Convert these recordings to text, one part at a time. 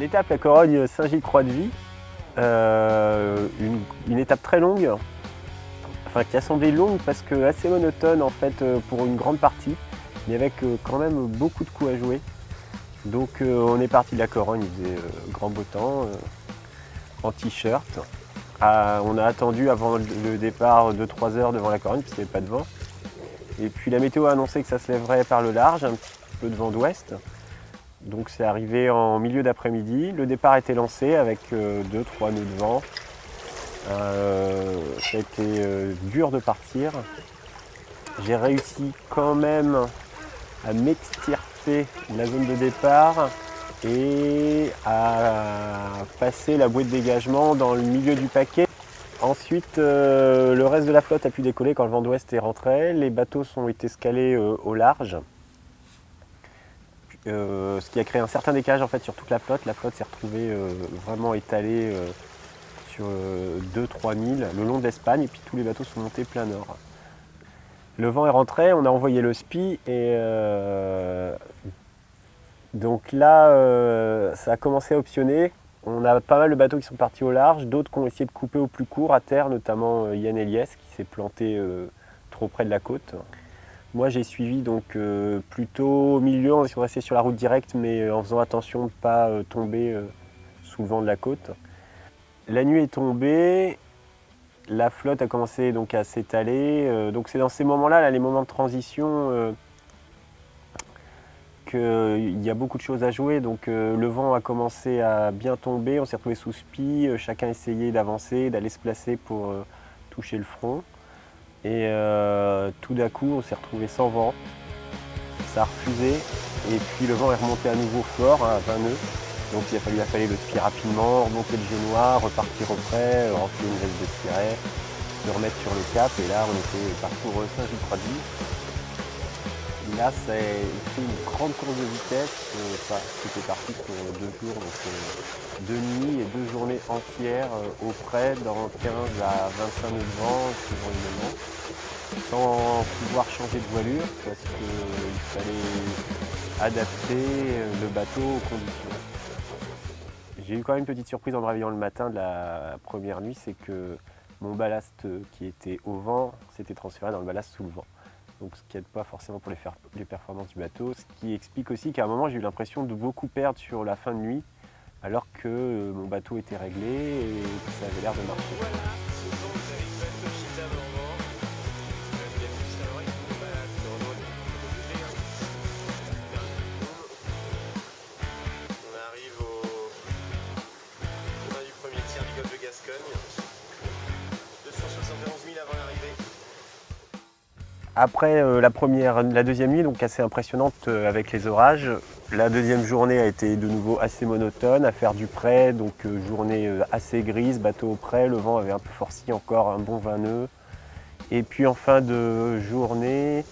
L'étape, la Corogne Saint-Gilles-Croix-de-Vie, une étape très longue, enfin qui a semblé longue parce que assez monotone en fait pour une grande partie, mais avec quand même beaucoup de coups à jouer. Donc on est parti de la Corogne, il faisait grand beau temps, en t-shirt. On a attendu avant le départ 2-3 heures devant la Corogne parce qu'il n'y avait pas de vent. Et puis la météo a annoncé que ça se lèverait par le large, un petit peu de vent d'ouest. Donc c'est arrivé en milieu d'après-midi. Le départ a été lancé avec 2-3 nœuds de vent. Ça a été dur de partir. J'ai réussi quand même à m'extirper de la zone de départ et à passer la bouée de dégagement dans le milieu du paquet. Ensuite, le reste de la flotte a pu décoller quand le vent d'ouest est rentré. Les bateaux ont été scalés au large. Ce qui a créé un certain décalage en fait sur toute la flotte. La flotte s'est retrouvée vraiment étalée sur 2-3 milles le long de l'Espagne et puis tous les bateaux sont montés plein nord. Le vent est rentré, on a envoyé le SPI et donc là ça a commencé à optionner. On a pas mal de bateaux qui sont partis au large, d'autres qui ont essayé de couper au plus court à terre, notamment Yann Eliès qui s'est planté trop près de la côte. Moi j'ai suivi donc plutôt au milieu, on est resté sur la route directe mais en faisant attention de ne pas tomber sous le vent de la côte. La nuit est tombée, la flotte a commencé donc à s'étaler, donc c'est dans ces moments-là, là, les moments de transition, qu'il y a beaucoup de choses à jouer. Donc le vent a commencé à bien tomber, on s'est retrouvé sous SPI, chacun essayait d'avancer, d'aller se placer pour toucher le front. Et tout d'un coup, on s'est retrouvé sans vent, ça a refusé, et puis le vent est remonté à nouveau fort, hein, à 20 nœuds. Donc il a fallu le SPI rapidement, remonter le génois, repartir auprès, remplir une veste de ciré, se remettre sur le cap, et là on était parcours Saint-Gilles-Croix-de-Vie. Là, c'est une grande course de vitesse, c'était parti pour 2 jours, donc 2 nuits et 2 journées entières auprès dans 15 à 25 nœuds de vent, suivant le moment, sans pouvoir changer de voilure parce qu'il fallait adapter le bateau aux conditions. J'ai eu quand même une petite surprise en me réveillant le matin de la première nuit, c'est que mon ballast qui était au vent s'était transféré dans le ballast sous le vent. Donc ce qui n'aide pas forcément pour les performances du bateau, ce qui explique aussi qu'à un moment j'ai eu l'impression de beaucoup perdre sur la fin de nuit alors que mon bateau était réglé et que ça avait l'air de marcher. On arrive au chemin du premier tir du golfe de Gascogne, 271 000 avant l'arrivée. Après la deuxième nuit, donc assez impressionnante avec les orages, la deuxième journée a été de nouveau assez monotone, à faire du près, donc journée assez grise, bateau au près, le vent avait un peu forci encore un bon 20 nœuds. Et puis en fin de journée,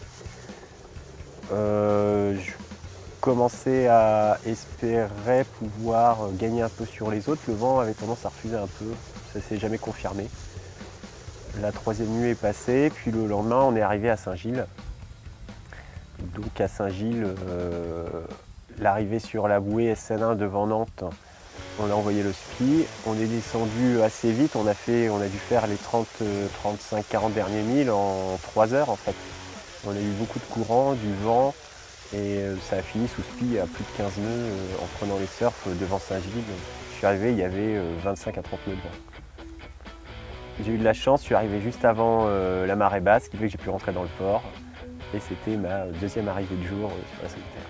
je commençais à espérer pouvoir gagner un peu sur les autres. Le vent avait tendance à refuser un peu, ça ne s'est jamais confirmé. La troisième nuit est passée, puis le lendemain on est arrivé à Saint-Gilles. Donc à Saint-Gilles, l'arrivée sur la bouée SN1 devant Nantes, on a envoyé le SPI. On est descendu assez vite, on a dû faire les 30, 35, 40 derniers milles en 3 heures en fait. On a eu beaucoup de courant, du vent et ça a fini sous SPI à plus de 15 nœuds en prenant les surfs devant Saint-Gilles. Je suis arrivé, il y avait 25 à 30 nœuds de vent. J'ai eu de la chance, je suis arrivé juste avant la marée basse, ce qui fait que j'ai pu rentrer dans le port. Et c'était ma deuxième arrivée de jour sur la solitaire.